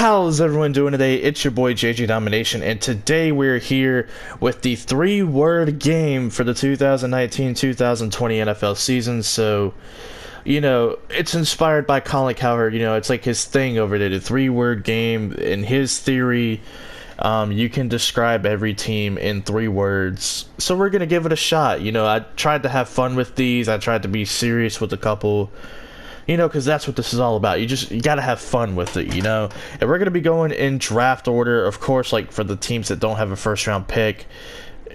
How's everyone doing today? It's your boy JJ Domination, and today we're here with the three-word game for the 2019-2020 NFL season. So, it's inspired by Colin Cowherd. It's like his thing over there, the three-word game. In his theory, you can describe every team in 3 words. So we're going to give it a shot. I tried to have fun with these. I tried to be serious with a couple. Because that's what this is all about. You got to have fun with it, And we're going to be going in draft order, of course, like for the teams that don't have a first-round pick.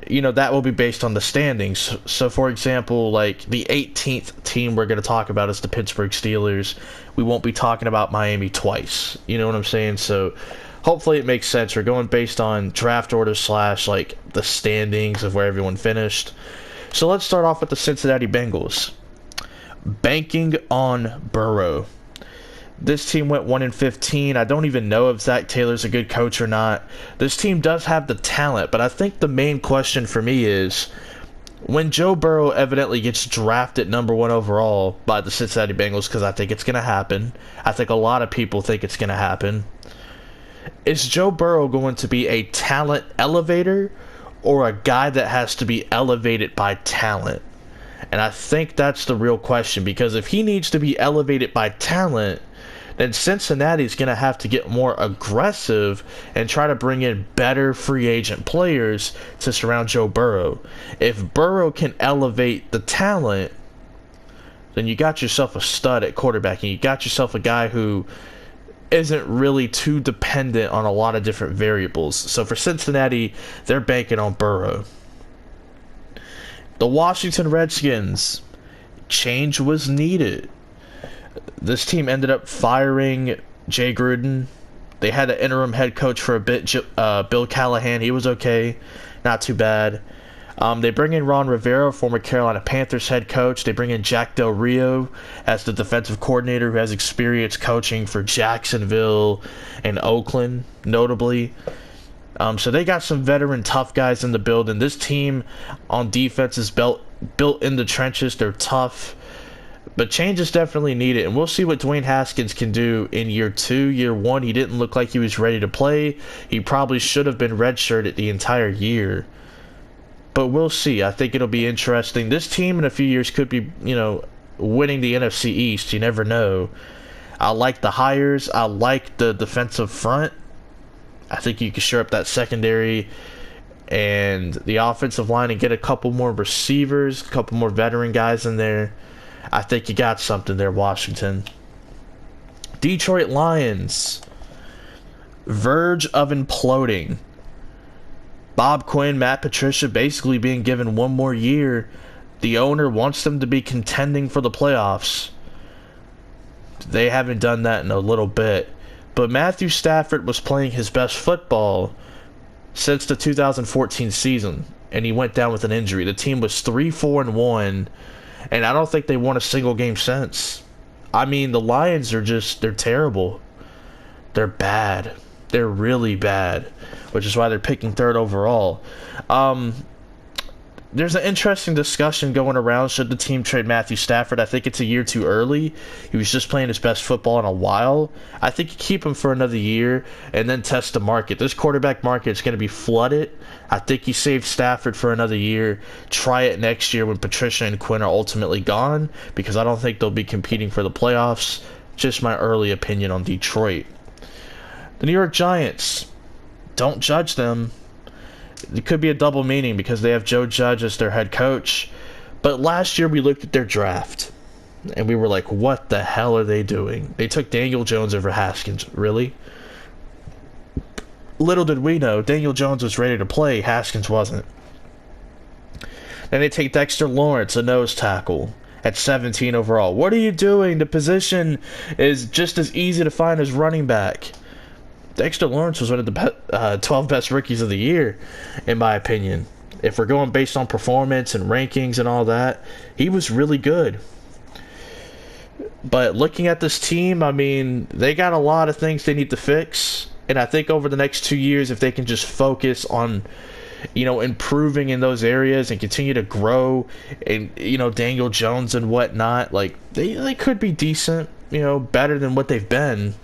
That will be based on the standings. So, for example, like the 18th team we're going to talk about is the Pittsburgh Steelers. We won't be talking about Miami twice. You know what I'm saying? So, hopefully it makes sense. We're going based on draft order / like the standings of where everyone finished. So, let's start off with the Cincinnati Bengals. Banking on Burrow. This team went 1-15. I don't even know if Zach Taylor's a good coach or not. This team does have the talent, but I think the main question for me is when Joe Burrow evidently gets drafted number 1 overall by the Cincinnati Bengals, because I think it's going to happen. I think a lot of people think it's going to happen. Is Joe Burrow going to be a talent elevator or a guy that has to be elevated by talent? And I think that's the real question, because if he needs to be elevated by talent, then Cincinnati's going to have to get more aggressive and try to bring in better free agent players to surround Joe Burrow. If Burrow can elevate the talent, then you got yourself a stud at quarterback, and you got yourself a guy who isn't really too dependent on a lot of different variables. So for Cincinnati, they're banking on Burrow. The Washington Redskins, change was needed. This team ended up firing Jay Gruden. They had an interim head coach for a bit, Bill Callahan. He was okay, not too bad. They bring in Ron Rivera, former Carolina Panthers head coach. They bring in Jack Del Rio as the defensive coordinator who has experience coaching for Jacksonville and Oakland, notably. So they got some veteran tough guys in the building. This team on defense is built in the trenches. They're tough. But change is definitely needed. And we'll see what Dwayne Haskins can do in year 2. Year 1, he didn't look like he was ready to play. He probably should have been redshirted the entire year. But we'll see. I think it'll be interesting. This team in a few years could be, winning the NFC East. You never know. I like the hires. I like the defensive front. I think you can shore up that secondary and the offensive line and get a couple more receivers, a couple more veteran guys in there. I think you got something there, Washington. Detroit Lions, verge of imploding. Bob Quinn, Matt Patricia basically being given 1 more year. The owner wants them to be contending for the playoffs. They haven't done that in a little bit. But Matthew Stafford was playing his best football since the 2014 season, and he went down with an injury. The team was 3-4-1, and I don't think they won a single game since. I mean, the Lions are they're terrible. They're bad. They're really bad, which is why they're picking 3rd overall. There's an interesting discussion going around. Should the team trade Matthew Stafford? I think it's a year too early. He was just playing his best football in a while. I think you keep him for another year and then test the market. This quarterback market is going to be flooded. I think you save Stafford for another year. Try it next year when Patricia and Quinn are ultimately gone, because I don't think they'll be competing for the playoffs. Just my early opinion on Detroit. The New York Giants. Don't judge them. It could be a double meaning because they have Joe Judge as their head coach. But last year we looked at their draft and we were like, what the hell are they doing? They took Daniel Jones over Haskins. Really? Little did we know, Daniel Jones was ready to play. Haskins wasn't. Then they take Dexter Lawrence, a nose tackle, at 17 overall. What are you doing? The position is just as easy to find as running back. Dexter Lawrence was one of the 12 best rookies of the year, in my opinion. If we're going based on performance and rankings and all that, he was really good. But looking at this team, I mean, they got a lot of things they need to fix. And I think over the next 2 years, if they can just focus on, improving in those areas and continue to grow and, Daniel Jones and whatnot, like, they could be decent, better than what they've been.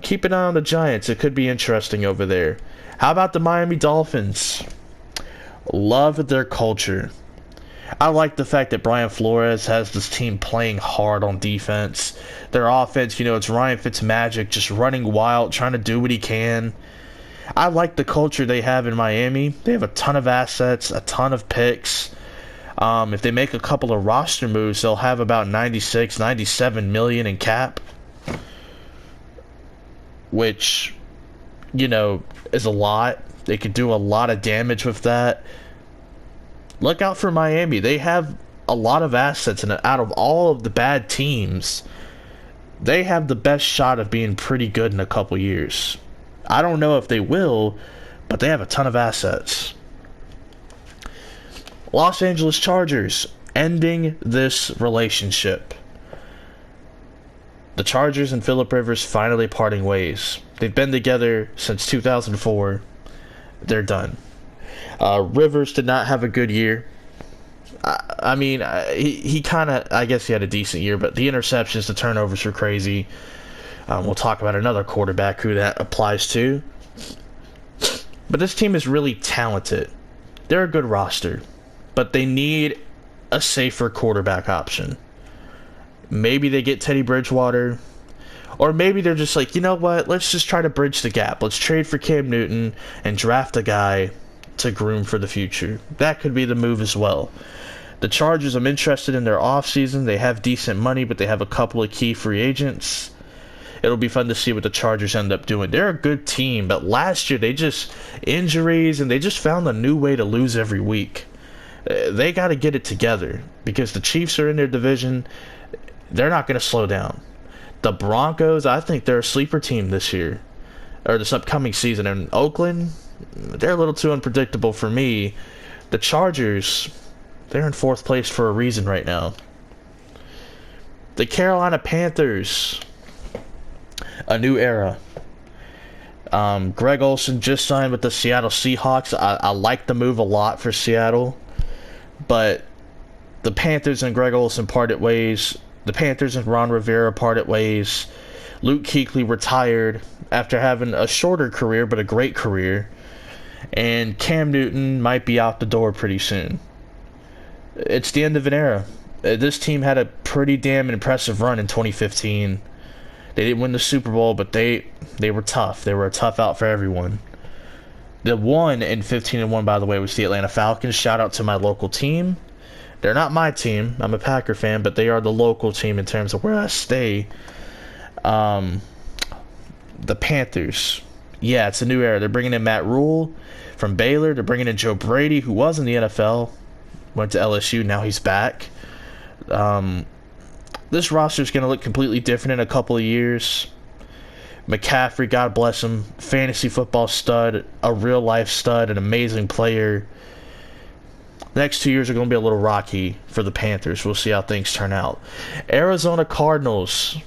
keep an eye on the Giants. It could be interesting over there. How about the Miami Dolphins? Love their culture. I like the fact that Brian Flores has this team playing hard on defense. Their offense, it's Ryan Fitzmagic just running wild, trying to do what he can. I like the culture they have in Miami. They have a ton of assets, a ton of picks. If they make a couple of roster moves, they'll have about 96, 97 million in cap, which, is a lot. They could do a lot of damage with that. Look out for Miami. They have a lot of assets, and out of all of the bad teams, they have the best shot of being pretty good in a couple years. I don't know if they will, but they have a ton of assets. Los Angeles Chargers ending this relationship. The Chargers and Phillip Rivers finally parting ways. They've been together since 2004. They're done. Rivers did not have a good year. He kind of, I guess he had a decent year, but the interceptions, the turnovers were crazy. We'll talk about another quarterback who that applies to. But this team is really talented. They're a good roster, but they need a safer quarterback option. Maybe they get Teddy Bridgewater, or maybe they're just like, you know what, let's just try to bridge the gap. Let's trade for Cam Newton and draft a guy to groom for the future. That could be the move as well. The Chargers, I'm interested in their offseason. They have decent money, but they have a couple of key free agents. It'll be fun to see what the Chargers end up doing. They're a good team, but last year they just injuries, and they just found a new way to lose every week. They got to get it together because the Chiefs are in their division. They're not going to slow down. The Broncos, I think they're a sleeper team this year, or this upcoming season. And Oakland, they're a little too unpredictable for me. The Chargers, they're in fourth place for a reason right now. The Carolina Panthers, a new era. Greg Olsen just signed with the Seattle Seahawks. I like the move a lot for Seattle, but the Panthers and Greg Olsen parted ways. The Panthers and Ron Rivera parted ways. Luke Kuechly retired after having a shorter career, but a great career. And Cam Newton might be out the door pretty soon. It's the end of an era. This team had a pretty damn impressive run in 2015. They didn't win the Super Bowl, but they were tough. They were a tough out for everyone. The one in 15-1, by the way, was the Atlanta Falcons. Shout out to my local team. They're not my team. I'm a Packer fan, but they are the local team in terms of where I stay. The Panthers. Yeah, it's a new era. They're bringing in Matt Rule from Baylor. They're bringing in Joe Brady, who was in the NFL. Went to LSU. Now he's back. This roster is going to look completely different in a couple of years. McCaffrey, God bless him, fantasy football stud, a real-life stud, an amazing player. Next 2 years are going to be a little rocky for the Panthers. We'll see how things turn out. Arizona Cardinals.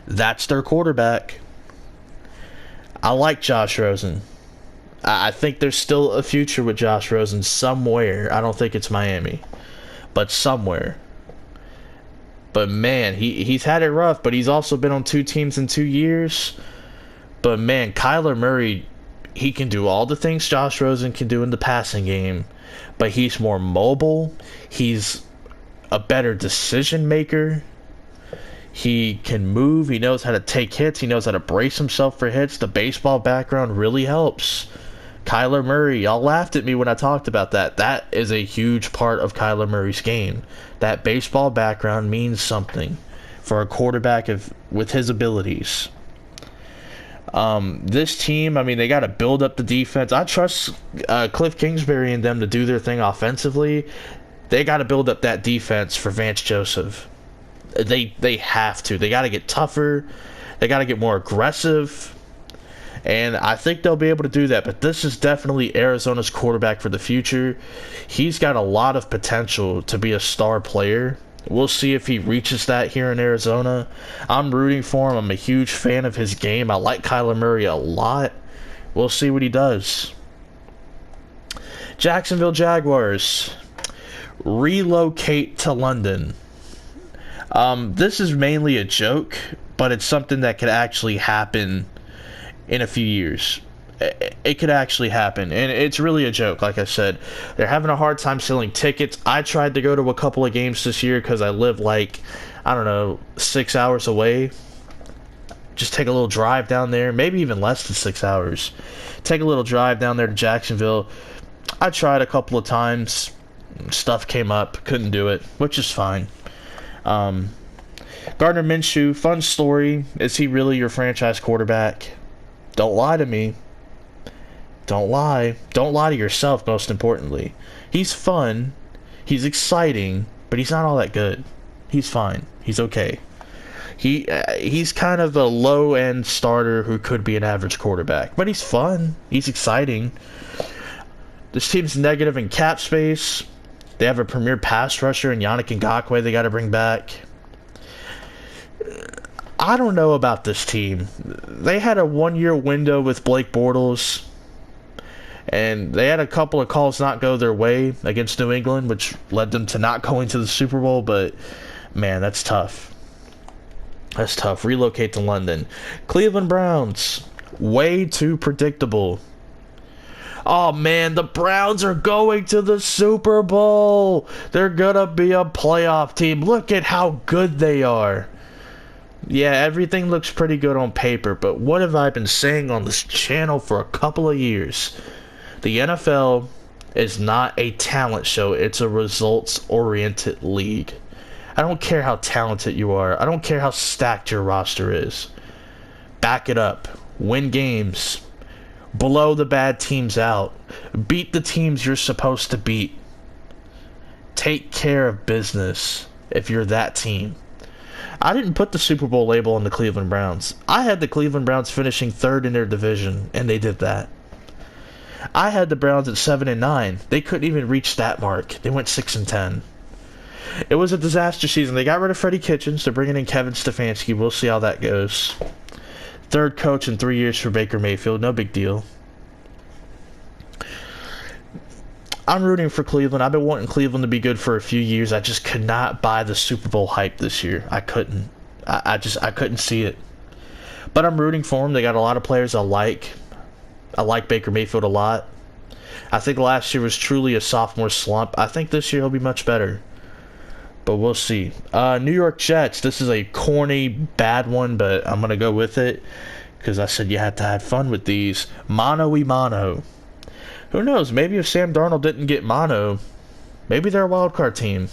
That's their quarterback. I like Josh Rosen. I think there's still a future with Josh Rosen somewhere. I don't think it's Miami, but somewhere. But man, he's had it rough, but he's also been on two teams in 2 years. But man, Kyler Murray, he can do all the things Josh Rosen can do in the passing game, but he's more mobile. He's a better decision maker. He can move. He knows how to take hits. He knows how to brace himself for hits. The baseball background really helps. Kyler Murray, y'all laughed at me when I talked about that. That is a huge part of Kyler Murray's game. That baseball background means something for a quarterback with his abilities. This team, they got to build up the defense. I trust Cliff Kingsbury and them to do their thing offensively. They got to build up that defense for Vance Joseph. They have to. They got to get tougher. They got to get more aggressive. And I think they'll be able to do that. But this is definitely Arizona's quarterback for the future. He's got a lot of potential to be a star player. We'll see if he reaches that here in Arizona. I'm rooting for him. I'm a huge fan of his game. I like Kyler Murray a lot. We'll see what he does. Jacksonville Jaguars relocate to London. This is mainly a joke, but it's something that could actually happen in a few years. It could actually happen, and it's really a joke. Like I said, they're having a hard time selling tickets. I tried to go to a couple of games this year because I live like, I don't know, 6 hours away. Just take a little drive down there, maybe even less than 6 hours. Take a little drive down there to Jacksonville. I tried a couple of times. Stuff came up, couldn't do it, which is fine. Gardner Minshew, fun story. Is he really your franchise quarterback? Don't lie to me. Don't lie. Don't lie to yourself, most importantly. He's fun. He's exciting, but he's not all that good. He's fine. He's okay. He's kind of a low-end starter who could be an average quarterback, but he's fun. He's exciting. This team's negative in cap space. They have a premier pass rusher in Yannick Ngakoue they got to bring back. I don't know about this team. They had a one-year window with Blake Bortles, and they had a couple of calls not go their way against New England, which led them to not going to the Super Bowl, but man, that's tough. That's tough. Relocate to London. Cleveland Browns, way too predictable. Oh man, the Browns are going to the Super Bowl. They're gonna be a playoff team. Look at how good they are. Yeah, everything looks pretty good on paper, but what have I been saying on this channel for a couple of years? The NFL is not a talent show. It's a results-oriented league. I don't care how talented you are. I don't care how stacked your roster is. Back it up. Win games. Blow the bad teams out. Beat the teams you're supposed to beat. Take care of business if you're that team. I didn't put the Super Bowl label on the Cleveland Browns. I had the Cleveland Browns finishing third in their division, and they did that. I had the Browns at 7-9. They couldn't even reach that mark. They went 6-10. It was a disaster season. They got rid of Freddie Kitchens. They're bringing in Kevin Stefanski. We'll see how that goes. Third coach in 3 years for Baker Mayfield. No big deal. I'm rooting for Cleveland. I've been wanting Cleveland to be good for a few years. I just could not buy the Super Bowl hype this year. I couldn't. I couldn't see it. But I'm rooting for them. They got a lot of players I like. I like Baker Mayfield a lot. I think last year was truly a sophomore slump. I think this year he'll be much better. But we'll see. New York Jets. This is a corny, bad one, but I'm going to go with it because I said you had to have fun with these. Mano-y-mano. Who knows? Maybe if Sam Darnold didn't get mono, maybe they're a wild card team.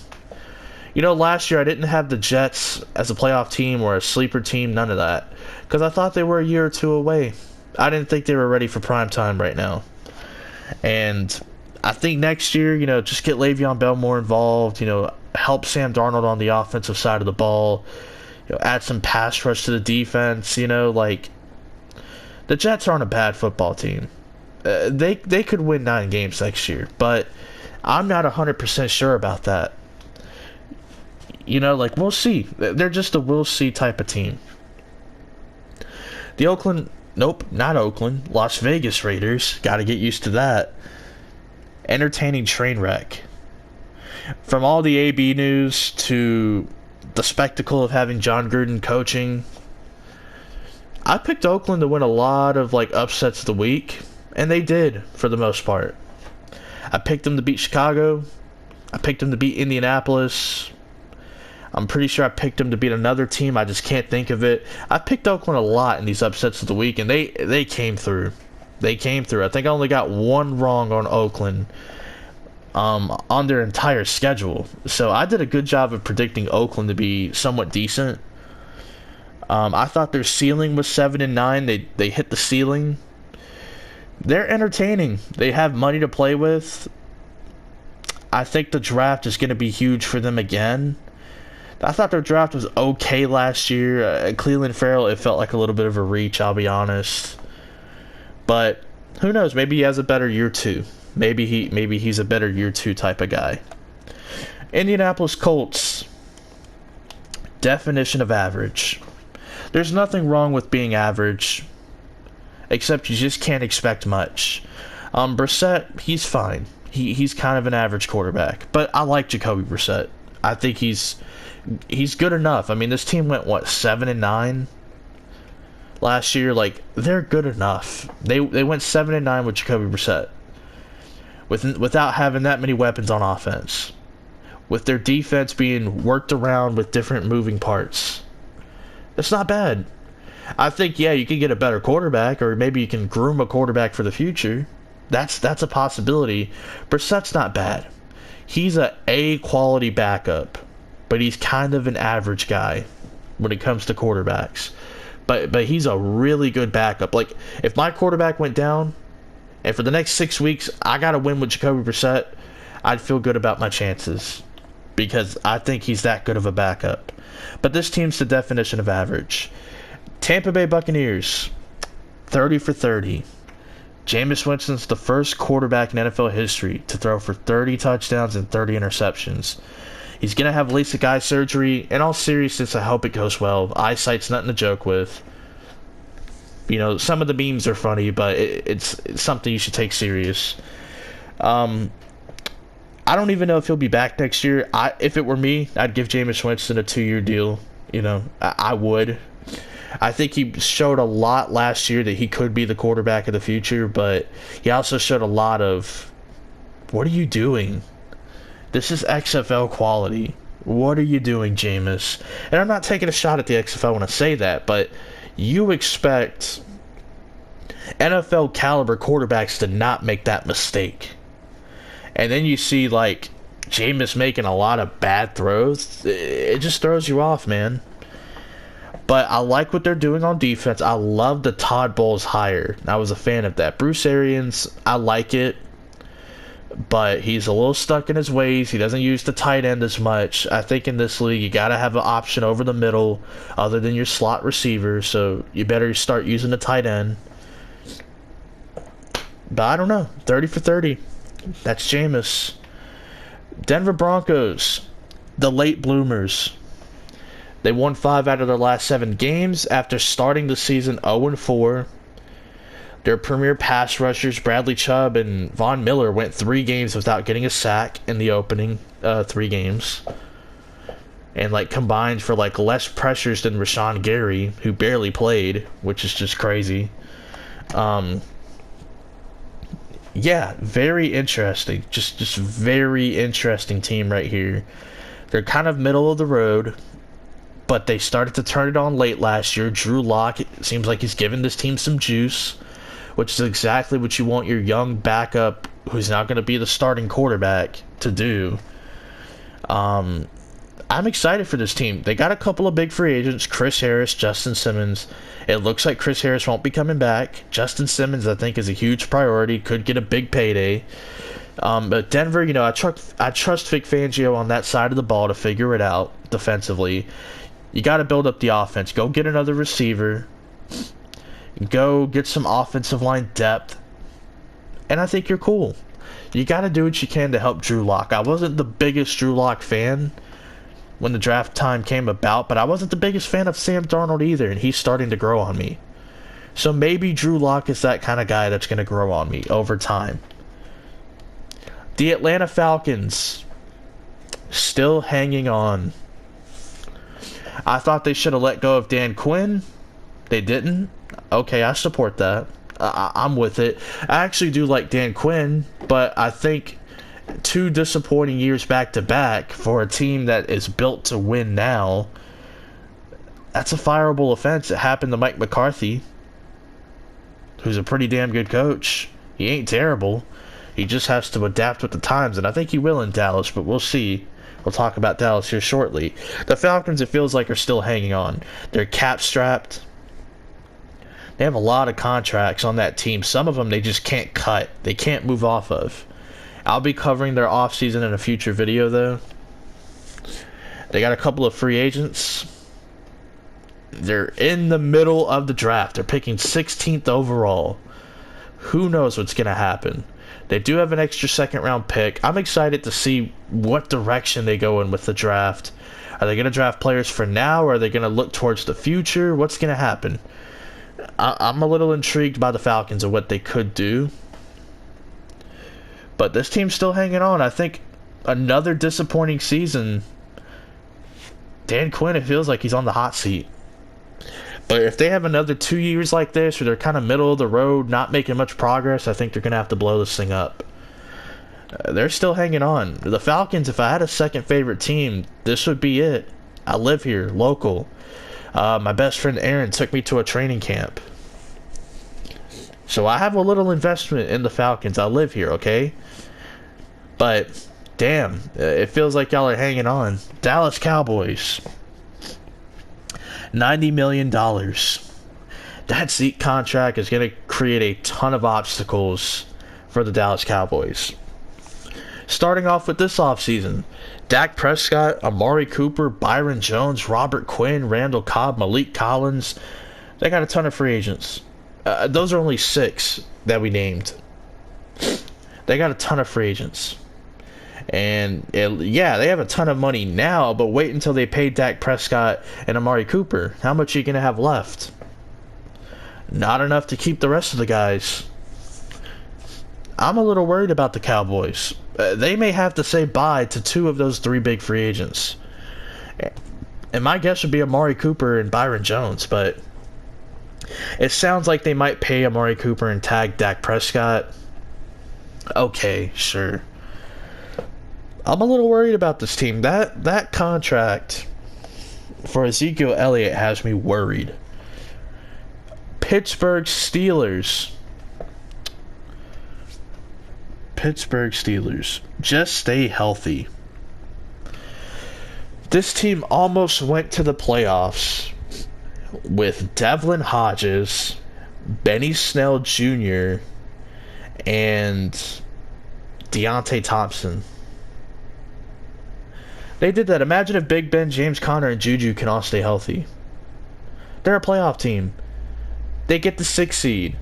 You know, last year I didn't have the Jets as a playoff team or a sleeper team, none of that. Because I thought they were a year or two away. I didn't think they were ready for prime time right now. And I think next year, you know, just get Le'Veon Bell more involved, you know, help Sam Darnold on the offensive side of the ball, you know, add some pass rush to the defense, you know, like, the Jets aren't a bad football team. They could win 9 games next year, but I'm not 100% sure about that. You know, like, we'll see. They're just a we'll see type of team. The Las Vegas Raiders, got to get used to that. Entertaining train wreck. From all the AB news to the spectacle of having John Gruden coaching, I picked Oakland to win a lot of, like, upsets of the week. And they did, for the most part. I picked them to beat Chicago. I picked them to beat Indianapolis. I'm pretty sure I picked them to beat another team. I just can't think of it. I picked Oakland a lot in these upsets of the week, and they came through. They came through. I think I only got one wrong on Oakland on their entire schedule. So I did a good job of predicting Oakland to be somewhat decent. I thought their ceiling was 7-9. They hit the ceiling. They're entertaining. They have money to play with. I think the draft is going to be huge for them again. I thought their draft was okay last year. Cleveland Farrell, it felt like a little bit of a reach, I'll be honest. But who knows? Maybe he has a better year 2. Maybe he's a better year 2 type of guy. Indianapolis Colts. Definition of average. There's nothing wrong with being average, except you just can't expect much. Brissett, he's fine. He's kind of an average quarterback, but I like Jacoby Brissett. I think he's good enough. I mean, this team went what, 7-9 last year. Like, they're good enough. They went 7-9 with Jacoby Brissett, without having that many weapons on offense, with their defense being worked around with different moving parts. It's not bad. I think, yeah, you can get a better quarterback, or maybe you can groom a quarterback for the future. That's a possibility. Brissett's not bad. He's a quality backup, but he's kind of an average guy when it comes to quarterbacks. But he's a really good backup. Like, if my quarterback went down, and for the next 6 weeks I got to win with Jacoby Brissett, I'd feel good about my chances, because I think he's that good of a backup. But this team's the definition of average. Tampa Bay Buccaneers, 30 for 30. Jameis Winston's the first quarterback in NFL history to throw for 30 touchdowns and 30 interceptions. He's going to have LASIK eye surgery. In all seriousness, I hope it goes well. Eyesight's nothing to joke with. You know, some of the memes are funny, but it's something you should take serious. I don't even know if he'll be back next year. If it were me, I'd give Jameis Winston a 2-year deal. You know, I would. I think he showed a lot last year that he could be the quarterback of the future, but he also showed a lot of, what are you doing? This is XFL quality. What are you doing, Jameis? And I'm not taking a shot at the XFL when I say that, but you expect NFL caliber quarterbacks to not make that mistake. And then you see, like, Jameis making a lot of bad throws. It just throws you off, man. But I like what they're doing on defense. I love the Todd Bowles hire. I was a fan of that. Bruce Arians, I like it, but he's a little stuck in his ways. He doesn't use the tight end as much. I think in this league, you got to have an option over the middle other than your slot receiver, so you better start using the tight end. But I don't know. 30 for 30. That's Jameis. Denver Broncos, the late bloomers. They won 5 out of their last 7 games after starting the season 0-4. Their premier pass rushers, Bradley Chubb and Von Miller, went 3 games without getting a sack in the opening 3 games. And, like, combined for, like, less pressures than Rashawn Gary, who barely played, which is just crazy. Yeah, very interesting. Just very interesting team right here. They're kind of middle of the road, but they started to turn it on late last year. Drew Lock, it seems like he's giving this team some juice, which is exactly what you want your young backup, who's now going to be the starting quarterback, to do. I'm excited for this team. They got a couple of big free agents, Chris Harris, Justin Simmons. It looks like Chris Harris won't be coming back. Justin Simmons, I think, is a huge priority, could get a big payday. But Denver, you know, I trust Vic Fangio on that side of the ball to figure it out defensively. You got to build up the offense. Go get another receiver. Go get some offensive line depth. And I think you're cool. You got to do what you can to help Drew Lock. I wasn't the biggest Drew Lock fan when the draft time came about, but I wasn't the biggest fan of Sam Darnold either, and he's starting to grow on me. So maybe Drew Lock is that kind of guy that's going to grow on me over time. The Atlanta Falcons, still hanging on. I thought they should have let go of Dan Quinn. They didn't. Okay, I support that. I'm with it. I actually do like Dan Quinn, but I think 2 disappointing years back-to-back for a team that is built to win now, that's a fireable offense. It happened to Mike McCarthy, who's a pretty damn good coach. He ain't terrible. He just has to adapt with the times, and I think he will in Dallas, but we'll see. We'll talk about Dallas here shortly. The Falcons, it feels like, are still hanging on. They're cap-strapped. They have a lot of contracts on that team. Some of them they just can't cut. They can't move off of. I'll be covering their offseason in a future video, though. They got a couple of free agents. They're in the middle of the draft. They're picking 16th overall. Who knows what's going to happen? They do have an extra second-round pick. I'm excited to see what direction they go in with the draft. Are they going to draft players for now, or are they going to look towards the future? What's going to happen? I'm a little intrigued by the Falcons and what they could do. But this team's still hanging on. I think another disappointing season Dan Quinn, it feels like he's on the hot seat. But if they have another 2 years like this, where they're kind of middle of the road, not making much progress, I think they're going to have to blow this thing up. They're still hanging on. The Falcons, if I had a second favorite team, this would be it. I live here, local. My best friend Aaron took me to a training camp. So I have a little investment in the Falcons. I live here, okay? But, damn, it feels like y'all are hanging on. Dallas Cowboys. $90 million. That Zeke contract is going to create a ton of obstacles for the Dallas Cowboys. Starting off with this offseason, Dak Prescott, Amari Cooper, Byron Jones, Robert Quinn, Randall Cobb, Malik Collins. They got a ton of free agents. Those are only 6 that we named. They got a ton of free agents. And, yeah, they have a ton of money now, but wait until they pay Dak Prescott and Amari Cooper. How much are you going to have left? Not enough to keep the rest of the guys. I'm a little worried about the Cowboys. They may have to say bye to 2 of those 3 big free agents. And my guess would be Amari Cooper and Byron Jones, but it sounds like they might pay Amari Cooper and tag Dak Prescott. Okay, sure. I'm a little worried about this team. That contract for Ezekiel Elliott has me worried. Pittsburgh Steelers. Just stay healthy. This team almost went to the playoffs with Devlin Hodges, Benny Snell Jr., and Deontay Thompson. They did that. Imagine if Big Ben, James Conner, and Juju can all stay healthy. They're a playoff team. They get the 6th seed.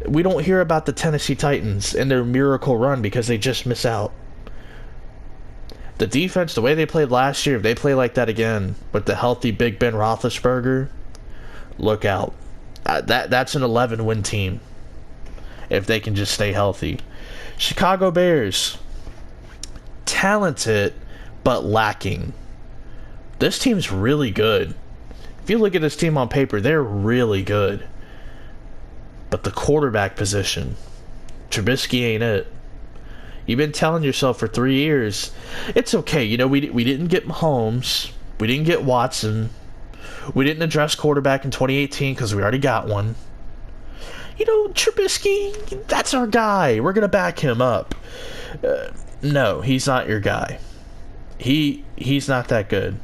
We don't hear about the Tennessee Titans and their miracle run because they just miss out. The defense, the way they played last year, if they play like that again with the healthy Big Ben Roethlisberger, look out. That's an 11-win team if they can just stay healthy. Chicago Bears, talented but lacking. This team's really good. If you look at this team on paper, they're really good. But the quarterback position, Trubisky ain't it. You've been telling yourself for 3 years, it's okay. You know, we didn't get Mahomes. We didn't get Watson. We didn't address quarterback in 2018 because we already got one. You know, Trubisky, that's our guy. We're going to back him up. No, he's not your guy. He's not that good.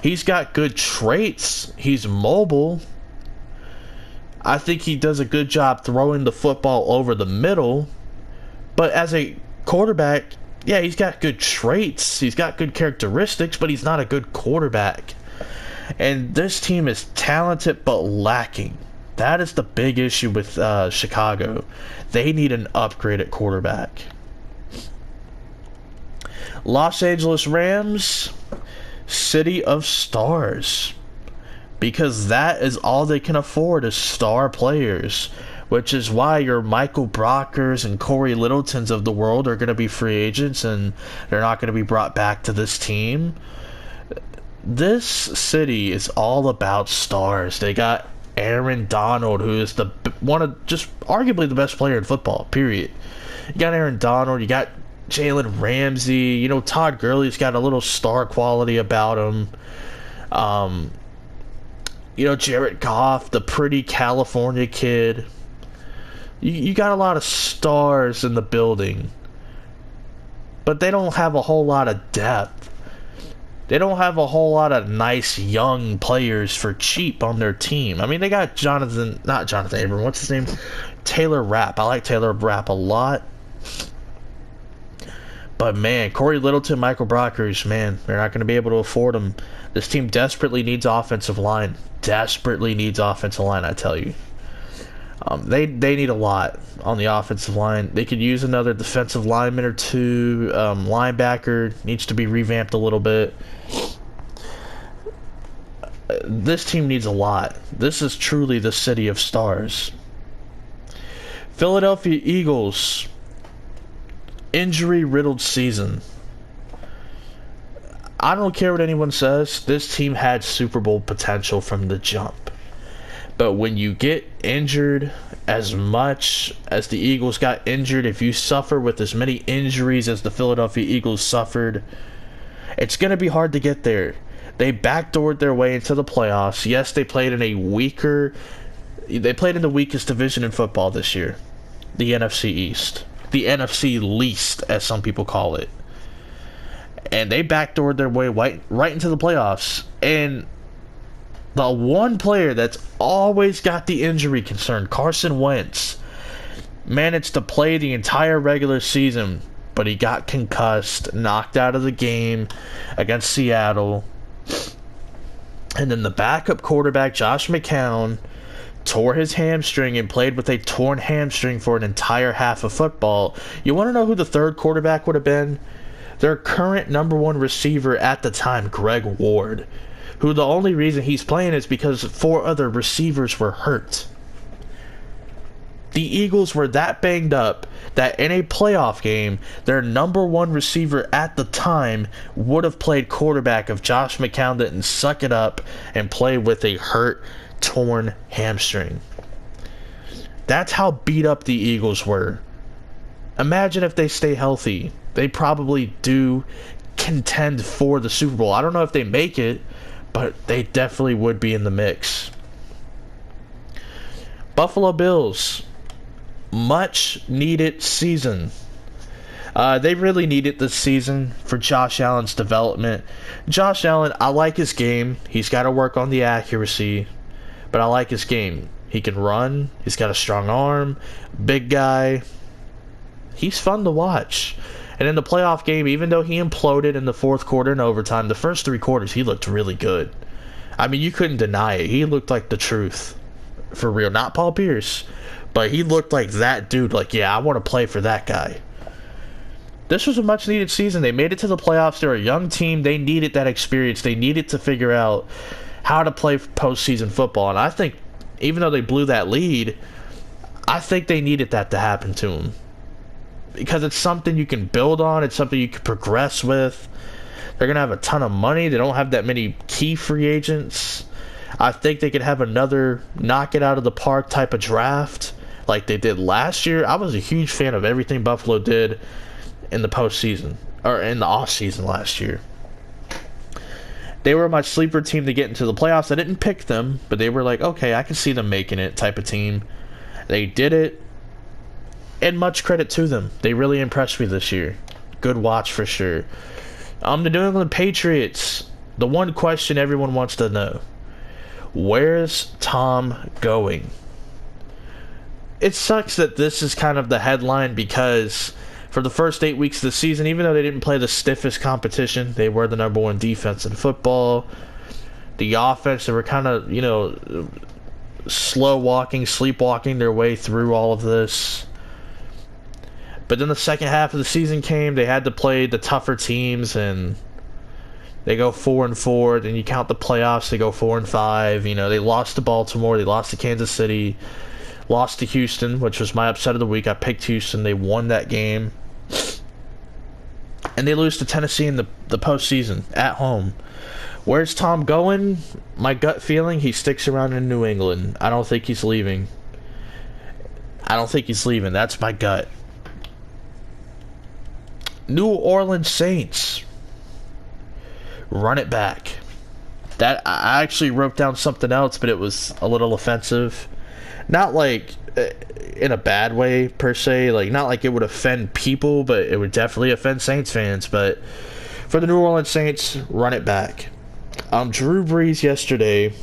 He's got good traits. He's mobile. I think he does a good job throwing the football over the middle. But as a quarterback, yeah, he's got good traits. He's got good characteristics, but he's not a good quarterback. And this team is talented but lacking. That is the big issue with Chicago. They need an upgraded quarterback. Los Angeles Rams, City of Stars. Because that is all they can afford is star players. Which is why your Michael Brockers and Corey Littletons of the world are going to be free agents and they're not going to be brought back to this team. This city is all about stars. They got Aaron Donald, who is one of just arguably the best player in football, period. You got Aaron Donald, you got Jalen Ramsey, you know, Todd Gurley's got a little star quality about him. You know, Jared Goff, the pretty California kid. You got a lot of stars in the building. But they don't have a whole lot of depth. They don't have a whole lot of nice young players for cheap on their team. I mean, they got not Jonathan Abram, what's his name? Taylor Rapp. I like Taylor Rapp a lot. But man, Corey Littleton, Michael Brockers, man, they're not going to be able to afford them. This team desperately needs offensive line. Desperately needs offensive line, I tell you. They need a lot on the offensive line. They could use another defensive lineman or two. Linebacker needs to be revamped a little bit. This team needs a lot. This is truly the city of stars. Philadelphia Eagles, injury-riddled season. I don't care what anyone says, this team had Super Bowl potential from the jump. But when you get injured as much as the Eagles got injured, if you suffer with as many injuries as the Philadelphia Eagles suffered, it's going to be hard to get there. They backdoored their way into the playoffs. Yes, they played in the weakest division in football this year, the NFC East. The NFC least, as some people call it. And they backdoored their way right into the playoffs. And the one player that's always got the injury concern, Carson Wentz, managed to play the entire regular season, but he got concussed, knocked out of the game against Seattle. And then the backup quarterback, Josh McCown, tore his hamstring and played with a torn hamstring for an entire half of football. You want to know who the third quarterback would have been? Their current number one receiver at the time, Greg Ward, who the only reason he's playing is because 4 other receivers were hurt. The Eagles were that banged up that in a playoff game, their number one receiver at the time would have played quarterback if Josh McCown didn't suck it up and play with a hurt, torn hamstring. That's how beat up the Eagles were. Imagine if they stay healthy. They probably do contend for the Super Bowl. I don't know if they make it, but they definitely would be in the mix. Buffalo Bills, much needed season. They really needed this season for Josh Allen's development. Josh Allen, I like his game. He's got to work on the accuracy, but I like his game. He can run. He's got a strong arm. Big guy. He's fun to watch. And in the playoff game, even though he imploded in the fourth quarter and overtime, the first 3 quarters, he looked really good. I mean, you couldn't deny it. He looked like the truth. For real. Not Paul Pierce, but he looked like that dude. Like, yeah, I want to play for that guy. This was a much-needed season. They made it to the playoffs. They're a young team. They needed that experience. They needed to figure out how to play postseason football. And I think, even though they blew that lead, I think they needed that to happen to them. Because it's something you can build on. It's something you can progress with. They're going to have a ton of money. They don't have that many key free agents. I think they could have another knock it out of the park type of draft like they did last year. I was a huge fan of everything Buffalo did in the postseason, or in the offseason last year. They were my sleeper team to get into the playoffs. I didn't pick them, but they were like, okay, I can see them making it type of team. They did it. And much credit to them. They really impressed me this year. Good watch for sure. The New England Patriots. The one question everyone wants to know. Where's Tom going? It sucks that this is kind of the headline because for the first 8 weeks of the season, even though they didn't play the stiffest competition, they were the number one defense in football. The offense, they were kind of, sleepwalking their way through all of this. But then the second half of the season came. They had to play the tougher teams, and they go 4-4. Then you count the playoffs, they go 4-5. They lost to Baltimore. They lost to Kansas City. Lost to Houston, which was my upset of the week. I picked Houston. They won that game. And they lose to Tennessee in the postseason at home. Where's Tom going? My gut feeling, he sticks around in New England. I don't think he's leaving. That's my gut. New Orleans Saints. Run it back. That I actually wrote down something else, but it was a little offensive. Not like in a bad way per se, like not like it would offend people, but it would definitely offend Saints fans. But for the New Orleans Saints, run it back. Drew Brees yesterday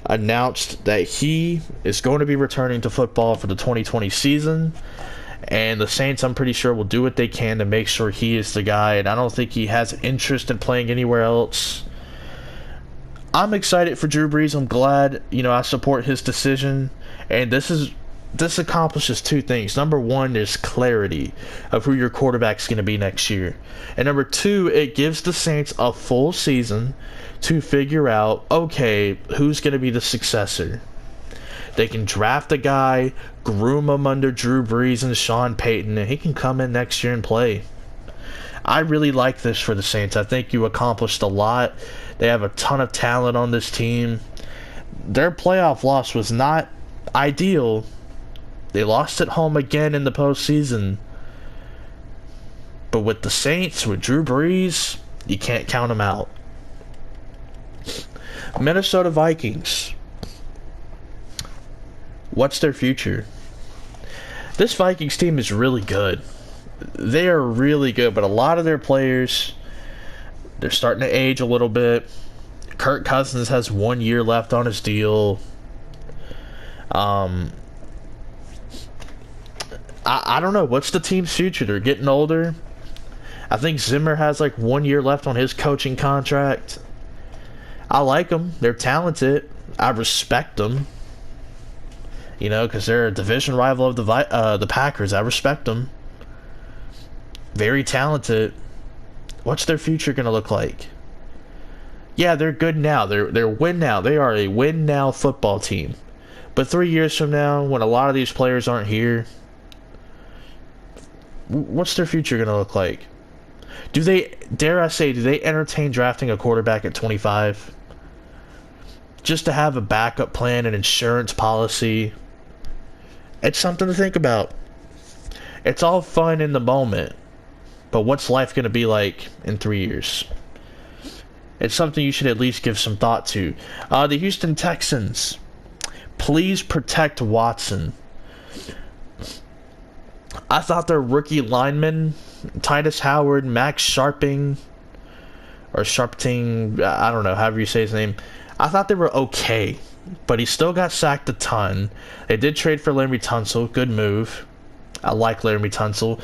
announced that he is going to be returning to football for the 2020 season. And the Saints, I'm pretty sure, will do what they can to make sure he is the guy. And I don't think he has interest in playing anywhere else. I'm excited for Drew Brees. I'm glad, I support his decision. And this accomplishes 2 things. Number 1, there's clarity of who your quarterback's going to be next year. And number 2, it gives the Saints a full season to figure out, okay, who's going to be the successor. They can draft a guy, groom him under Drew Brees and Sean Payton, and he can come in next year and play. I really like this for the Saints. I think you accomplished a lot. They have a ton of talent on this team. Their playoff loss was not ideal. They lost at home again in the postseason. But with the Saints, with Drew Brees, you can't count them out. Minnesota Vikings. What's their future? This Vikings team is really good. They are really good, but a lot of their players, they're starting to age a little bit. Kirk Cousins has 1 year left on his deal. I don't know. What's the team's future? They're getting older. I think Zimmer has like 1 year left on his coaching contract. I like them. They're talented. I respect them. You know, because they're a division rival of the Packers. I respect them. Very talented. What's their future going to look like? Yeah, they're good now. They're win now. They are a win now football team. But 3 years from now, when a lot of these players aren't here, what's their future going to look like? Do they, dare I say, do they entertain drafting a quarterback at 25? Just to have a backup plan, an insurance policy. It's something to think about. It's all fun in the moment. But what's life going to be like in 3 years? It's something you should at least give some thought to. The Houston Texans. Please protect Watson. I thought their rookie linemen, Titus Howard, Max Sharping, or Sharpting, I don't know, however you say his name. I thought they were okay, but he still got sacked a ton. They did trade for Laremy Tunsil. Good move. I like Laremy Tunsil.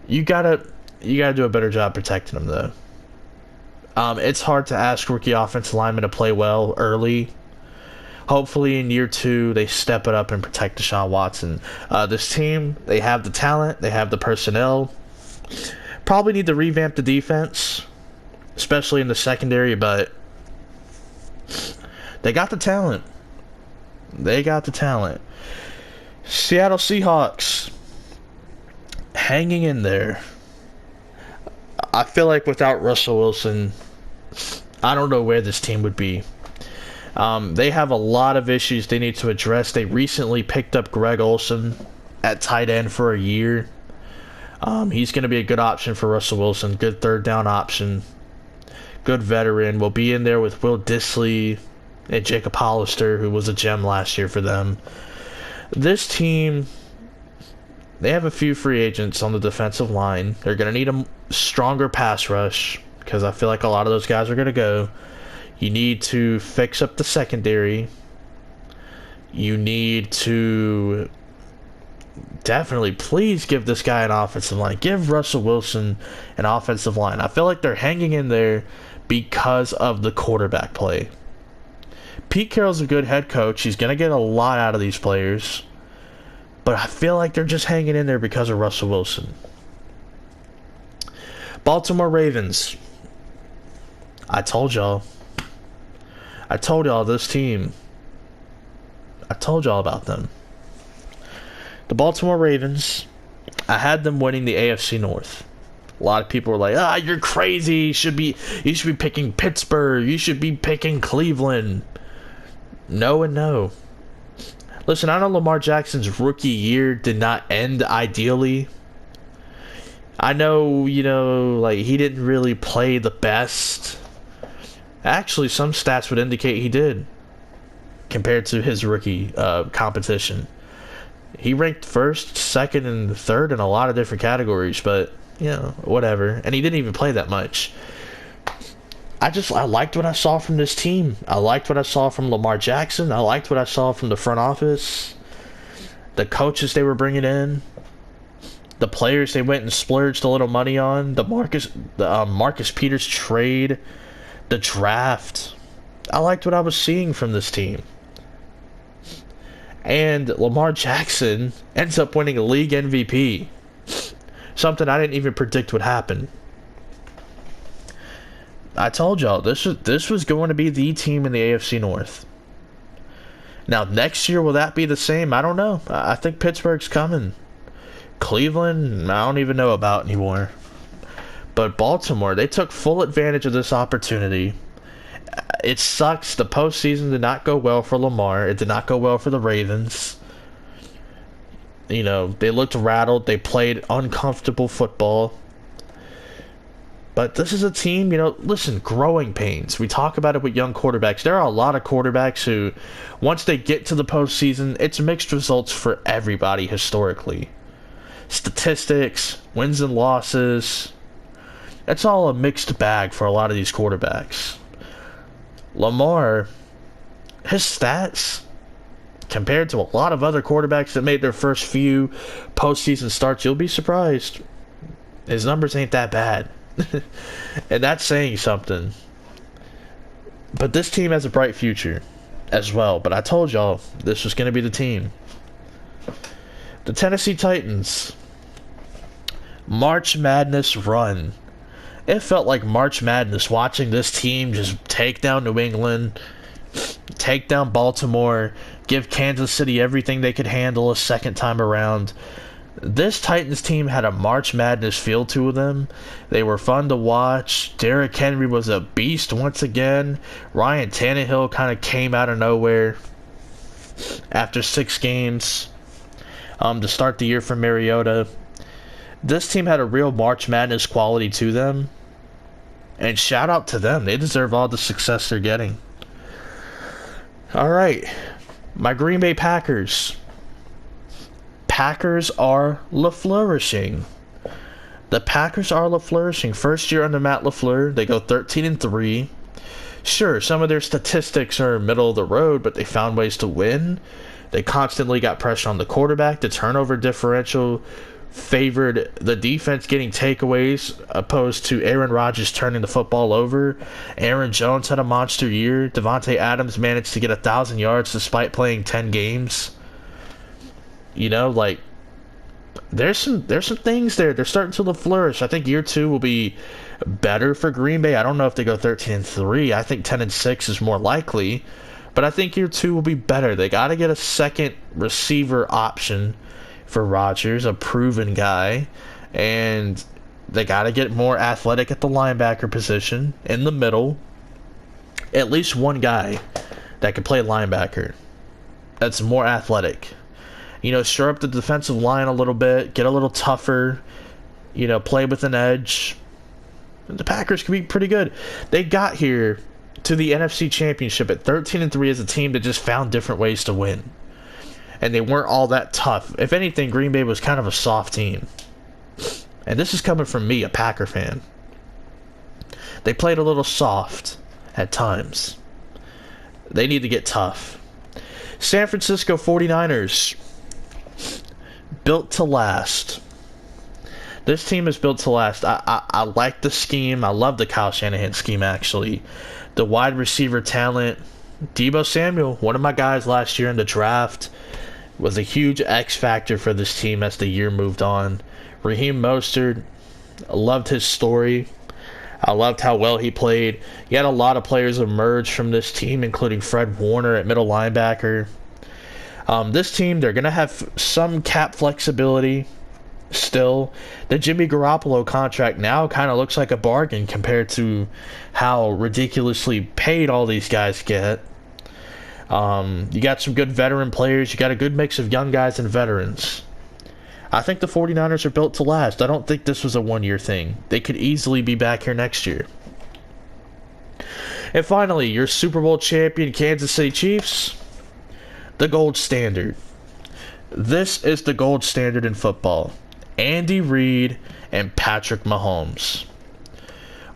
You gotta do a better job protecting him, though. It's hard to ask rookie offensive linemen to play well early. Hopefully in year 2, they step it up and protect Deshaun Watson. This team, they have the talent. They have the personnel. Probably need to revamp the defense, especially in the secondary, but they got the talent. They got the talent. Seattle Seahawks. Hanging in there. I feel like without Russell Wilson, I don't know where this team would be. They have a lot of issues they need to address. They recently picked up Greg Olsen at tight end for a year. He's going to be a good option for Russell Wilson. Good third down option. Good veteran. Will be in there with Will Dissly and Jacob Hollister, who was a gem last year for them. This team, they have a few free agents on the defensive line. They're going to need a stronger pass rush because I feel like a lot of those guys are going to go. You need to fix up the secondary. You need to definitely, please give this guy an offensive line. Give Russell Wilson an offensive line. I feel like they're hanging in there because of the quarterback play. Pete Carroll's a good head coach. He's going to get a lot out of these players. But I feel like they're just hanging in there because of Russell Wilson. Baltimore Ravens. I told y'all this team. I told y'all about them. The Baltimore Ravens, I had them winning the AFC North. A lot of people were like, you're crazy. You should be picking Pittsburgh. You should be picking Cleveland. No and no. Listen, I know Lamar Jackson's rookie year did not end ideally. I know, he didn't really play the best. Actually, some stats would indicate he did compared to his rookie competition. He ranked first, second, and third in a lot of different categories, but, whatever. And he didn't even play that much. I liked what I saw from this team. I liked what I saw from Lamar Jackson. I liked what I saw from the front office. The coaches they were bringing in. The players they went and splurged a little money on. The Marcus Peters trade. The draft. I liked what I was seeing from this team. And Lamar Jackson ends up winning a league MVP. Something I didn't even predict would happen. I told y'all, this was going to be the team in the AFC North. Now, next year, will that be the same? I don't know. I think Pittsburgh's coming. Cleveland, I don't even know about anymore. But Baltimore, they took full advantage of this opportunity. It sucks. The postseason did not go well for Lamar. It did not go well for the Ravens. You know, they looked rattled. They played uncomfortable football. But this is a team, you know, listen, growing pains. We talk about it with young quarterbacks. There are a lot of quarterbacks who, once they get to the postseason, it's mixed results for everybody historically. Statistics, wins and losses, it's all a mixed bag for a lot of these quarterbacks. Lamar, his stats, compared to a lot of other quarterbacks that made their first few postseason starts, you'll be surprised. His numbers ain't that bad. And that's saying something. But this team has a bright future as well. But I told y'all this was going to be the team. The Tennessee Titans. March Madness run. It felt like March Madness watching this team just take down New England, take down Baltimore, give Kansas City everything they could handle a second time around. This Titans team had a March Madness feel to them. They were fun to watch. Derrick Henry was a beast once again. Ryan Tannehill kind of came out of nowhere after 6 games to start the year for Mariota. This team had a real March Madness quality to them. And shout out to them. They deserve all the success they're getting. All right. My Green Bay Packers. Packers are flourishing. The Packers are flourishing. First year under Matt LaFleur, they go 13-3. Sure, some of their statistics are middle of the road, but they found ways to win. They constantly got pressure on the quarterback. The turnover differential favored the defense getting takeaways opposed to Aaron Rodgers turning the football over. Aaron Jones had a monster year. Devontae Adams managed to get 1,000 yards despite playing 10 games. You know, like, there's some things there. They're starting to flourish. I think year 2 will be better for Green Bay. I don't know if they go 13-3. I think 10-6 is more likely. But I think year 2 will be better. They got to get a second receiver option for Rodgers, a proven guy. And they got to get more athletic at the linebacker position, in the middle. At least one guy that can play linebacker that's more athletic. You know, shore up the defensive line a little bit, get a little tougher, you know, play with an edge. The Packers could be pretty good. They got here to the NFC Championship at 13-3 as a team that just found different ways to win. And they weren't all that tough. If anything, Green Bay was kind of a soft team. And this is coming from me, a Packer fan. They played a little soft at times. They need to get tough. San Francisco 49ers. Built to last. This team is built to last. I like the scheme. I love the Kyle Shanahan scheme, actually. The wide receiver talent. Deebo Samuel, one of my guys last year in the draft, was a huge X factor for this team as the year moved on. Raheem Mostert, I loved his story. I loved how well he played. You had a lot of players emerge from this team, including Fred Warner at middle linebacker. This team, they're going to have some cap flexibility still. The Jimmy Garoppolo contract now kind of looks like a bargain compared to how ridiculously paid all these guys get. You got some good veteran players. You got a good mix of young guys and veterans. I think the 49ers are built to last. I don't think this was a one-year thing. They could easily be back here next year. And finally, your Super Bowl champion Kansas City Chiefs. The gold standard. This is the gold standard in football. Andy Reid and Patrick Mahomes.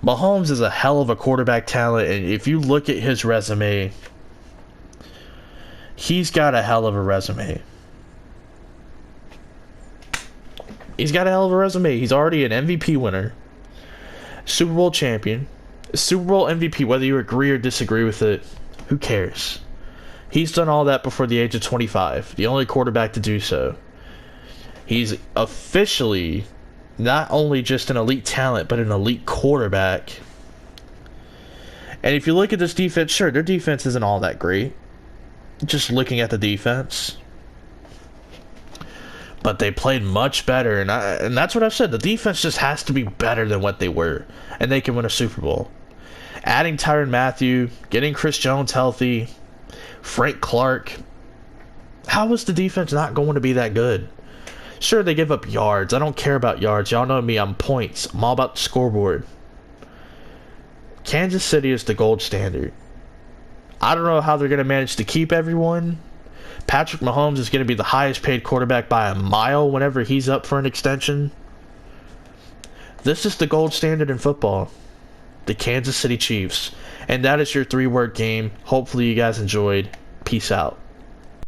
Mahomes is a hell of a quarterback talent, and if you look at his resume, he's got a hell of a resume. He's got a hell of a resume. He's already an MVP winner, Super Bowl champion, Super Bowl MVP, whether you agree or disagree with it, who cares? He's done all that before the age of 25, the only quarterback to do so. He's officially not only just an elite talent, but an elite quarterback. And if you look at this defense, sure, their defense isn't all that great. Just looking at the defense. but they played much better, and that's what I've said. The defense just has to be better than what they were, and they can win a Super Bowl. Adding Tyrann Mathieu, getting Chris Jones healthy, Frank Clark. How is the defense not going to be that good? Sure, they give up yards. I don't care about yards. Y'all know me. I'm points. I'm all about the scoreboard. Kansas City is the gold standard. I don't know how they're going to manage to keep everyone. Patrick Mahomes is going to be the highest paid quarterback by a mile whenever he's up for an extension. This is the gold standard in football. The Kansas City Chiefs. And that is your 3-word game. Hopefully you guys enjoyed. Peace out.